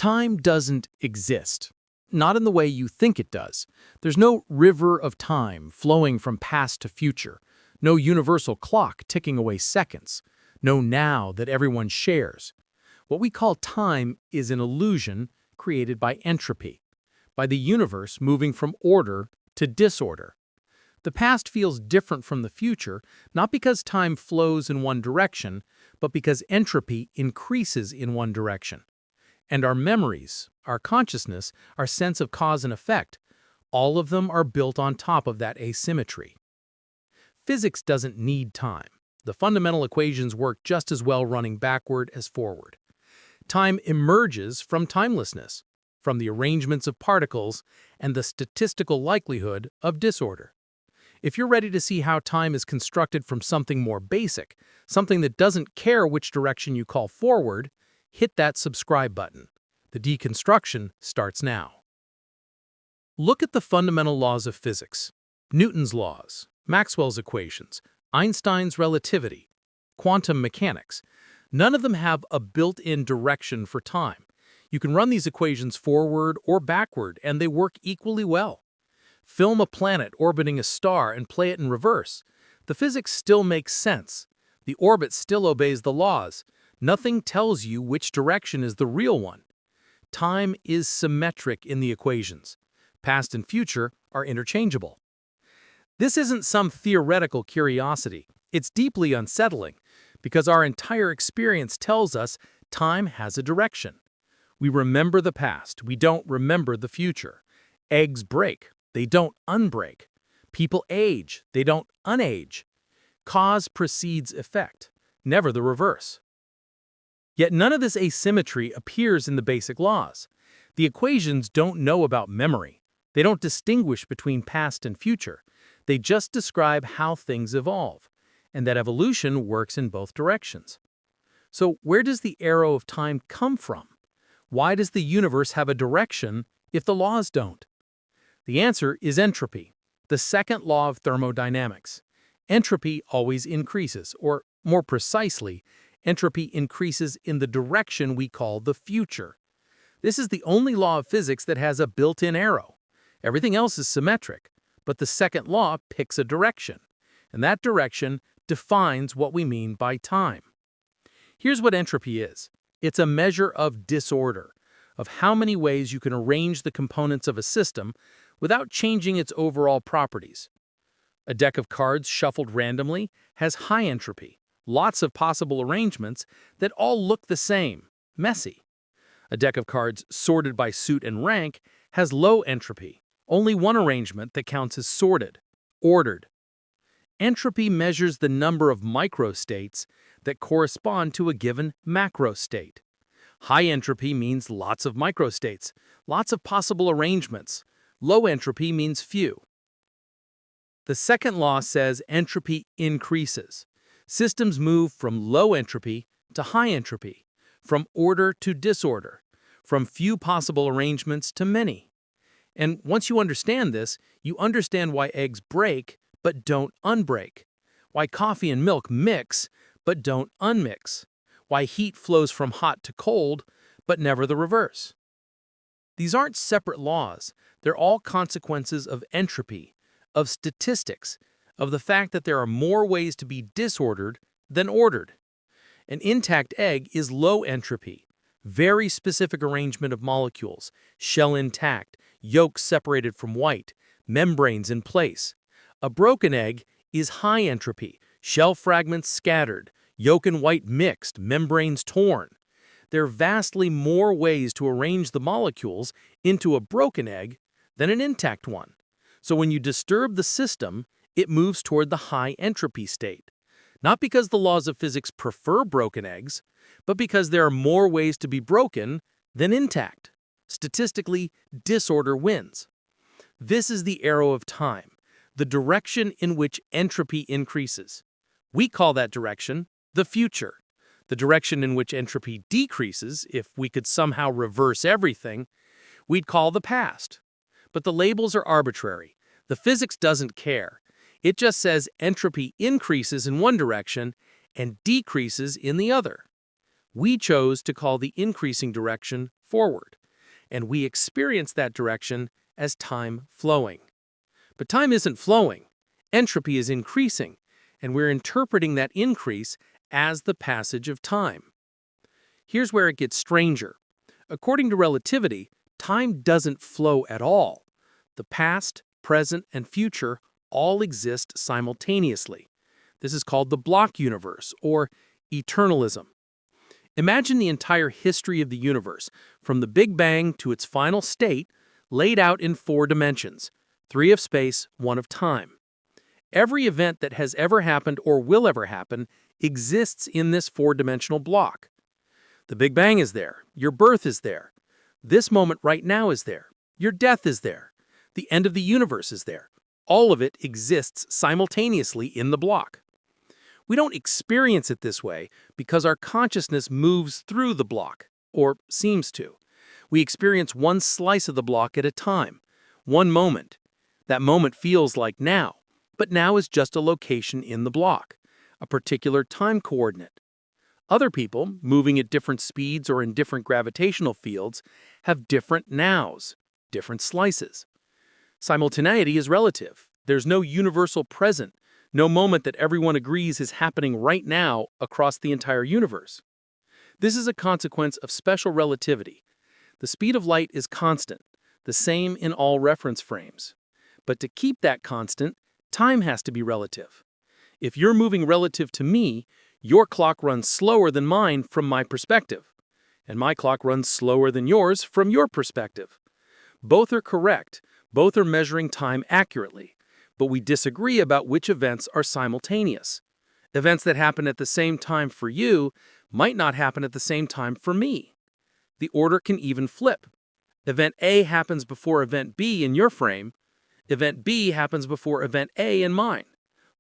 Time doesn't exist. Not in the way you think it does. There's no river of time flowing from past to future. No universal clock ticking away seconds. No now that everyone shares. What we call time is an illusion created by entropy, by the universe moving from order to disorder. The past feels different from the future, not because time flows in one direction, but because entropy increases in one direction. And our memories, our consciousness, our sense of cause and effect, all of them are built on top of that asymmetry. Physics doesn't need time. The fundamental equations work just as well running backward as forward. Time emerges from timelessness, from the arrangements of particles and the statistical likelihood of disorder. If you're ready to see how time is constructed from something more basic, something that doesn't care which direction you call forward, hit that subscribe button. The deconstruction starts now. Look at the fundamental laws of physics. Newton's laws, Maxwell's equations, Einstein's relativity, quantum mechanics. None of them have a built-in direction for time. You can run these equations forward or backward, and they work equally well. Film a planet orbiting a star and play it in reverse. The physics still makes sense. The orbit still obeys the laws. Nothing tells you which direction is the real one. Time is symmetric in the equations. Past and future are interchangeable. This isn't some theoretical curiosity. It's deeply unsettling, because our entire experience tells us time has a direction. We remember the past, we don't remember the future. Eggs break, they don't unbreak. People age, they don't unage. Cause precedes effect, never the reverse. Yet none of this asymmetry appears in the basic laws. The equations don't know about memory. They don't distinguish between past and future. They just describe how things evolve, and that evolution works in both directions. So where does the arrow of time come from? Why does the universe have a direction if the laws don't? The answer is entropy, the second law of thermodynamics. Entropy always increases, or more precisely, entropy increases in the direction we call the future. This is the only law of physics that has a built-in arrow. Everything else is symmetric, but the second law picks a direction, and that direction defines what we mean by time. Here's what entropy is. It's a measure of disorder, of how many ways you can arrange the components of a system without changing its overall properties. A deck of cards shuffled randomly has high entropy, lots of possible arrangements that all look the same, messy. A deck of cards sorted by suit and rank has low entropy, only one arrangement that counts as sorted, ordered. Entropy measures the number of microstates that correspond to a given macrostate. High entropy means lots of microstates, lots of possible arrangements. Low entropy means few. The second law says entropy increases. Systems move from low entropy to high entropy, from order to disorder, from few possible arrangements to many. And once you understand this, you understand why eggs break but don't unbreak, why coffee and milk mix but don't unmix, why heat flows from hot to cold but never the reverse. These aren't separate laws. They're all consequences of entropy, of statistics, of the fact that there are more ways to be disordered than ordered. An intact egg is low entropy, very specific arrangement of molecules, shell intact, yolk separated from white, membranes in place. A broken egg is high entropy, shell fragments scattered, yolk and white mixed, membranes torn. There are vastly more ways to arrange the molecules into a broken egg than an intact one. So when you disturb the system, it moves toward the high entropy state. Not because the laws of physics prefer broken eggs, but because there are more ways to be broken than intact. Statistically, disorder wins. This is the arrow of time, the direction in which entropy increases. We call that direction the future. The direction in which entropy decreases, if we could somehow reverse everything, we'd call the past. But the labels are arbitrary. The physics doesn't care. It just says entropy increases in one direction and decreases in the other. We chose to call the increasing direction forward, and we experience that direction as time flowing. But time isn't flowing. Entropy is increasing, and we're interpreting that increase as the passage of time. Here's where it gets stranger. According to relativity, time doesn't flow at all. The past, present, and future all exist simultaneously. This is called the block universe, or eternalism. Imagine the entire history of the universe, from the Big Bang to its final state, laid out in 4 dimensions, 3 of space, 1 of time. Every event that has ever happened or will ever happen exists in this 4-dimensional block. The Big Bang is there. Your birth is there. This moment right now is there. Your death is there. The end of the universe is there. All of it exists simultaneously in the block. We don't experience it this way because our consciousness moves through the block, or seems to. We experience one slice of the block at a time, one moment. That moment feels like now, but now is just a location in the block, a particular time coordinate. Other people, moving at different speeds or in different gravitational fields, have different nows, different slices. Simultaneity is relative. There's no universal present, no moment that everyone agrees is happening right now across the entire universe. This is a consequence of special relativity. The speed of light is constant, the same in all reference frames. But to keep that constant, time has to be relative. If you're moving relative to me, your clock runs slower than mine from my perspective, and my clock runs slower than yours from your perspective. Both are correct, both are measuring time accurately, but we disagree about which events are simultaneous. Events that happen at the same time for you might not happen at the same time for me. The order can even flip. Event A happens before event B in your frame. Event B happens before event A in mine.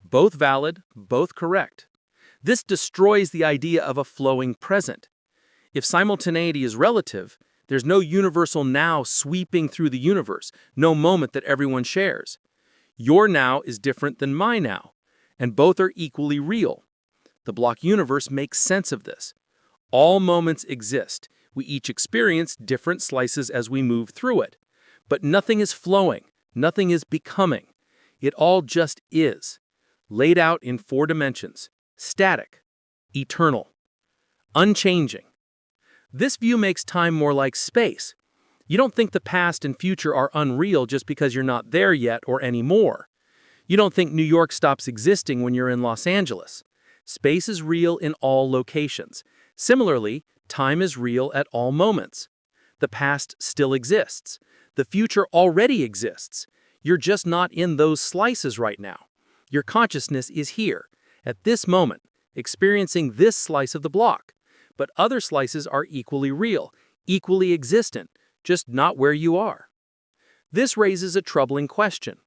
Both valid, both correct. This destroys the idea of a flowing present. If simultaneity is relative, there's no universal now sweeping through the universe, no moment that everyone shares. Your now is different than my now, and both are equally real. The block universe makes sense of this. All moments exist. We each experience different slices as we move through it. But nothing is flowing. Nothing is becoming. It all just is, laid out in 4 dimensions, static, eternal, unchanging. This view makes time more like space. You don't think the past and future are unreal just because you're not there yet or anymore. You don't think New York stops existing when you're in Los Angeles. Space is real in all locations. Similarly, time is real at all moments. The past still exists. The future already exists. You're just not in those slices right now. Your consciousness is here, at this moment, experiencing this slice of the block. But other slices are equally real, equally existent, just not where you are. This raises a troubling question.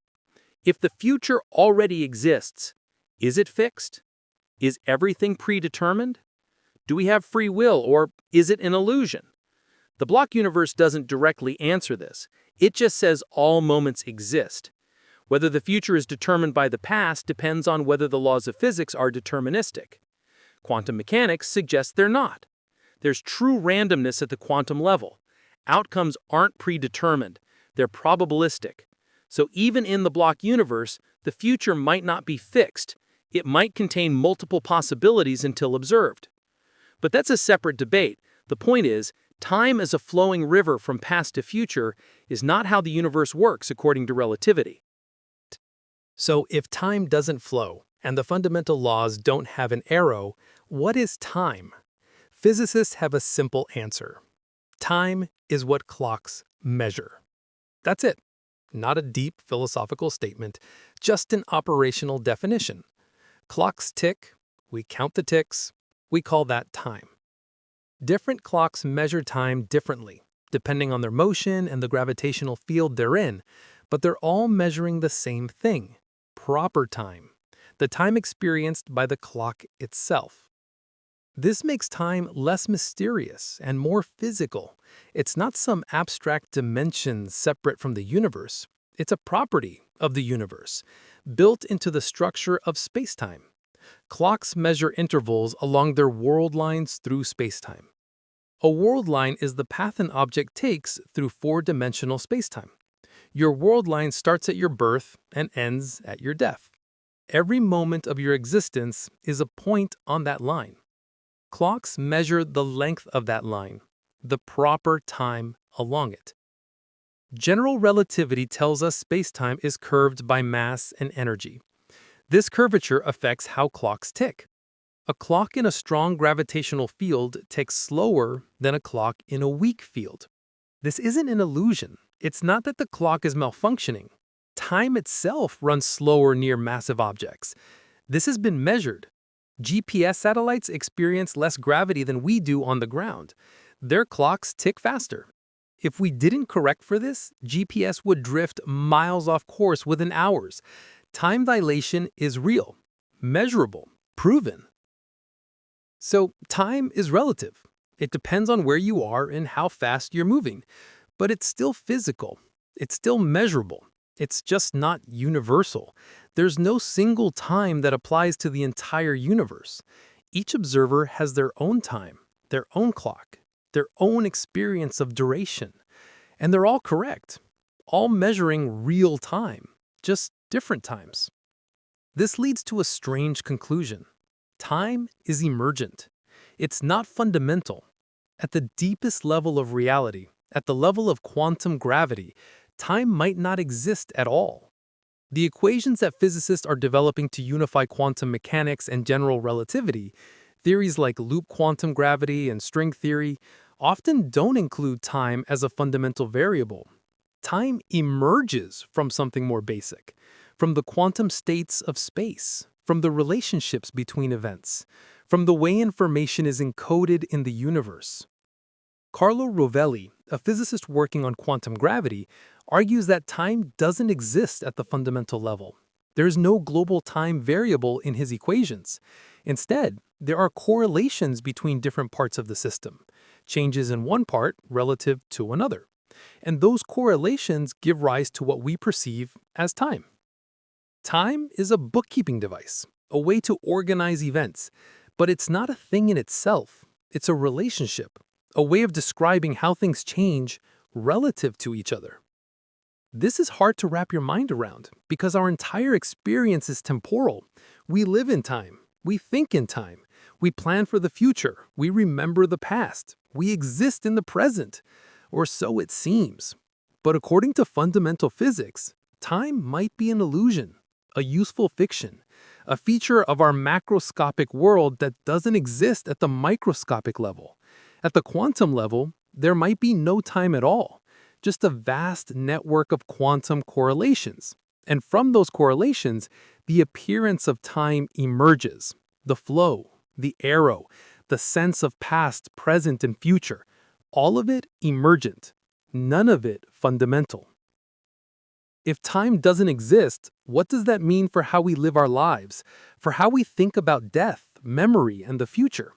If the future already exists, is it fixed? Is everything predetermined? Do we have free will, or is it an illusion? The block universe doesn't directly answer this. It just says all moments exist. Whether the future is determined by the past depends on whether the laws of physics are deterministic. Quantum mechanics suggests they're not. There's true randomness at the quantum level. Outcomes aren't predetermined. They're probabilistic. So even in the block universe, the future might not be fixed. It might contain multiple possibilities until observed. But that's a separate debate. The point is, time as a flowing river from past to future is not how the universe works according to relativity. So if time doesn't flow, and the fundamental laws don't have an arrow, what is time? Physicists have a simple answer. Time is what clocks measure. That's it. Not a deep philosophical statement, just an operational definition. Clocks tick, we count the ticks, we call that time. Different clocks measure time differently, depending on their motion and the gravitational field they're in, but they're all measuring the same thing, proper time, the time experienced by the clock itself. This makes time less mysterious and more physical. It's not some abstract dimension separate from the universe. It's a property of the universe, built into the structure of spacetime. Clocks measure intervals along their world lines through spacetime. A world line is the path an object takes through four-dimensional spacetime. Your world line starts at your birth and ends at your death. Every moment of your existence is a point on that line. Clocks measure the length of that line, the proper time along it. General relativity tells us spacetime is curved by mass and energy. This curvature affects how clocks tick. A clock in a strong gravitational field ticks slower than a clock in a weak field. This isn't an illusion. It's not that the clock is malfunctioning. Time itself runs slower near massive objects. This has been measured. GPS satellites experience less gravity than we do on the ground. Their clocks tick faster. If we didn't correct for this, GPS would drift miles off course within hours. Time dilation is real, measurable, proven. So time is relative. It depends on where you are and how fast you're moving. But it's still physical. It's still measurable. It's just not universal. There's no single time that applies to the entire universe. Each observer has their own time, their own clock, their own experience of duration. And they're all correct, all measuring real time, just different times. This leads to a strange conclusion. Time is emergent. It's not fundamental. At the deepest level of reality, at the level of quantum gravity, time might not exist at all. The equations that physicists are developing to unify quantum mechanics and general relativity, theories like loop quantum gravity and string theory, often don't include time as a fundamental variable. Time emerges from something more basic, from the quantum states of space, from the relationships between events, from the way information is encoded in the universe. Carlo Rovelli, a physicist working on quantum gravity, argues that time doesn't exist at the fundamental level. There is no global time variable in his equations. Instead, there are correlations between different parts of the system, changes in one part relative to another. And those correlations give rise to what we perceive as time. Time is a bookkeeping device, a way to organize events, but it's not a thing in itself. It's a relationship, a way of describing how things change relative to each other. This is hard to wrap your mind around because our entire experience is temporal. We live in time. We think in time. We plan for the future. We remember the past. We exist in the present. Or so it seems. But according to fundamental physics, time might be an illusion, a useful fiction, a feature of our macroscopic world that doesn't exist at the microscopic level. At the quantum level, there might be no time at all, just a vast network of quantum correlations. And from those correlations, the appearance of time emerges. The flow, the arrow, the sense of past, present, and future. All of it emergent, none of it fundamental. If time doesn't exist, what does that mean for how we live our lives, for how we think about death, memory, and the future?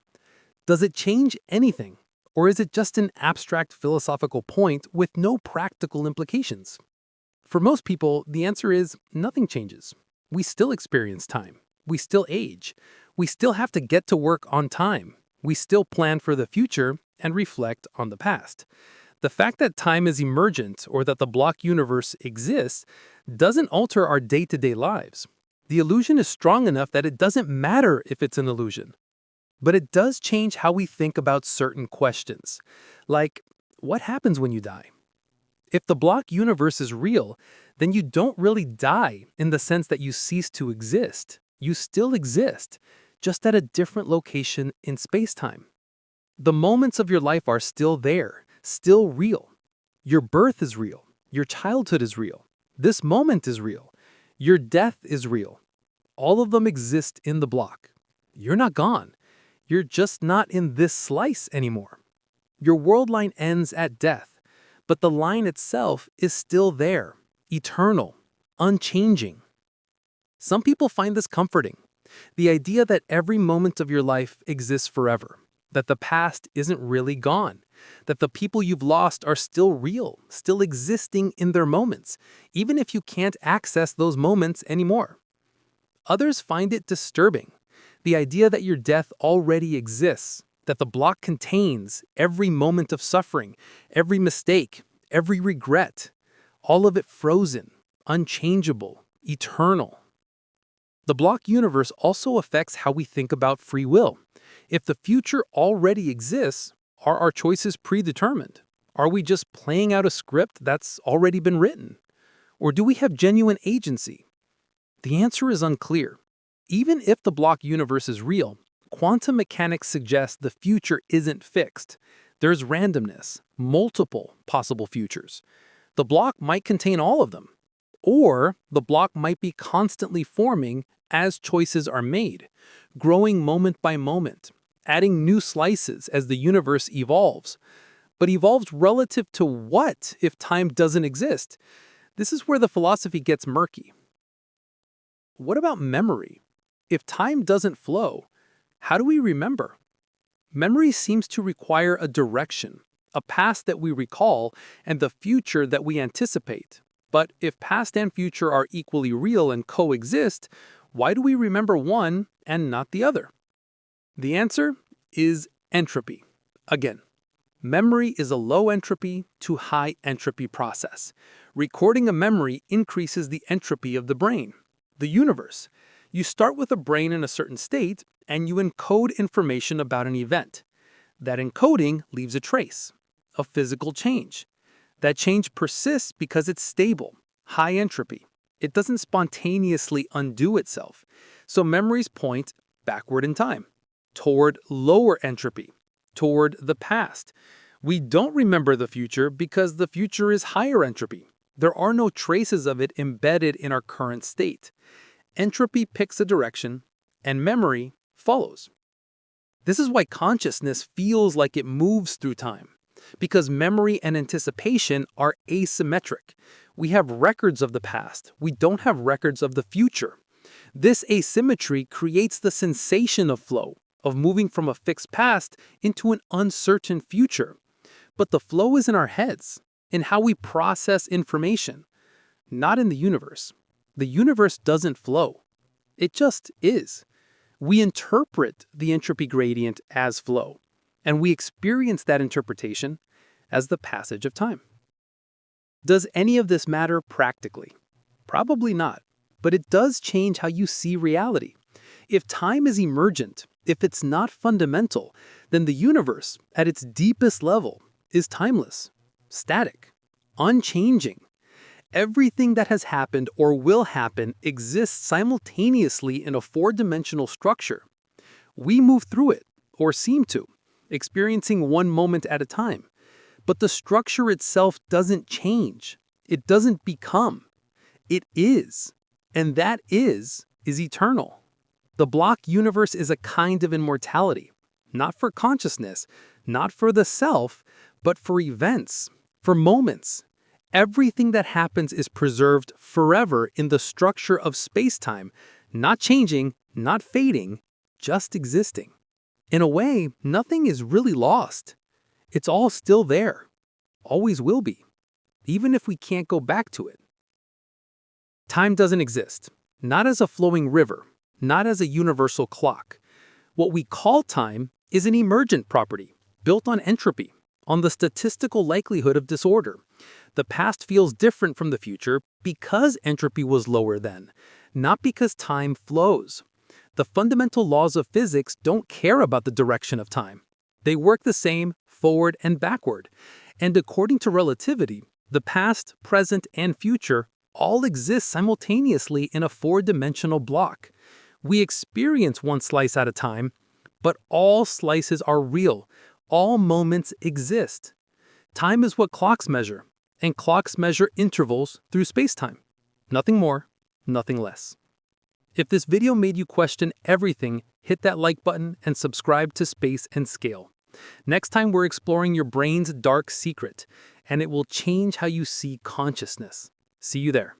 Does it change anything, or is it just an abstract philosophical point with no practical implications? For most people, the answer is nothing changes. We still experience time. We still age. We still have to get to work on time. We still plan for the future and reflect on the past. The fact that time is emergent or that the block universe exists doesn't alter our day-to-day lives. The illusion is strong enough that it doesn't matter if it's an illusion. But it does change how we think about certain questions, like what happens when you die? If the block universe is real, then you don't really die in the sense that you cease to exist. You still exist, just at a different location in space-time. The moments of your life are still there, still real. Your birth is real. Your childhood is real. This moment is real. Your death is real. All of them exist in the block. You're not gone. You're just not in this slice anymore. Your world line ends at death, but the line itself is still there, eternal, unchanging. Some people find this comforting, the idea that every moment of your life exists forever, that the past isn't really gone, that the people you've lost are still real, still existing in their moments, even if you can't access those moments anymore. Others find it disturbing. The idea that your death already exists, that the block contains every moment of suffering, every mistake, every regret, all of it frozen, unchangeable, eternal. The block universe also affects how we think about free will. If the future already exists, are our choices predetermined? Are we just playing out a script that's already been written? Or do we have genuine agency? The answer is unclear. Even if the block universe is real, quantum mechanics suggests the future isn't fixed. There's randomness, multiple possible futures. The block might contain all of them. Or the block might be constantly forming as choices are made, growing moment by moment, adding new slices as the universe evolves. But evolves relative to what if time doesn't exist? This is where the philosophy gets murky. What about memory? If time doesn't flow, how do we remember? Memory seems to require a direction, a past that we recall, and the future that we anticipate. But if past and future are equally real and coexist, why do we remember one and not the other? The answer is entropy. Again, memory is a low entropy to high entropy process. Recording a memory increases the entropy of the brain, the universe. You start with a brain in a certain state, and you encode information about an event. That encoding leaves a trace, a physical change. That change persists because it's stable, high entropy. It doesn't spontaneously undo itself. So memories point backward in time, toward lower entropy, toward the past. We don't remember the future because the future is higher entropy. There are no traces of it embedded in our current state. Entropy picks a direction, and memory follows. This is why consciousness feels like it moves through time, because memory and anticipation are asymmetric. We have records of the past. We don't have records of the future. This asymmetry creates the sensation of flow, of moving from a fixed past into an uncertain future. But the flow is in our heads, in how we process information, not in the universe. The universe doesn't flow. It just is. We interpret the entropy gradient as flow, and we experience that interpretation as the passage of time. Does any of this matter practically? Probably not, but it does change how you see reality. If time is emergent, if it's not fundamental, then the universe, at its deepest level, is timeless, static, unchanging. Everything that has happened or will happen exists simultaneously in a four-dimensional structure. We move through it, or seem to, experiencing one moment at a time. But the structure itself doesn't change. It doesn't become. It is. And that is eternal. The block universe is a kind of immortality, not for consciousness, not for the self, but for events, for moments. Everything that happens is preserved forever in the structure of spacetime, not changing, not fading, just existing. In a way, nothing is really lost. It's all still there, always will be, even if we can't go back to it. Time doesn't exist, not as a flowing river, not as a universal clock. What we call time is an emergent property, built on entropy, on the statistical likelihood of disorder. The past feels different from the future because entropy was lower then, not because time flows. The fundamental laws of physics don't care about the direction of time. They work the same forward and backward. And according to relativity, the past, present, and future all exist simultaneously in a four-dimensional block. We experience one slice at a time, but all slices are real. All moments exist. Time is what clocks measure, and clocks measure intervals through spacetime. Nothing more, nothing less. If this video made you question everything, hit that like button and subscribe to Space and Scale. Next time we're exploring your brain's dark secret, and it will change how you see consciousness. See you there.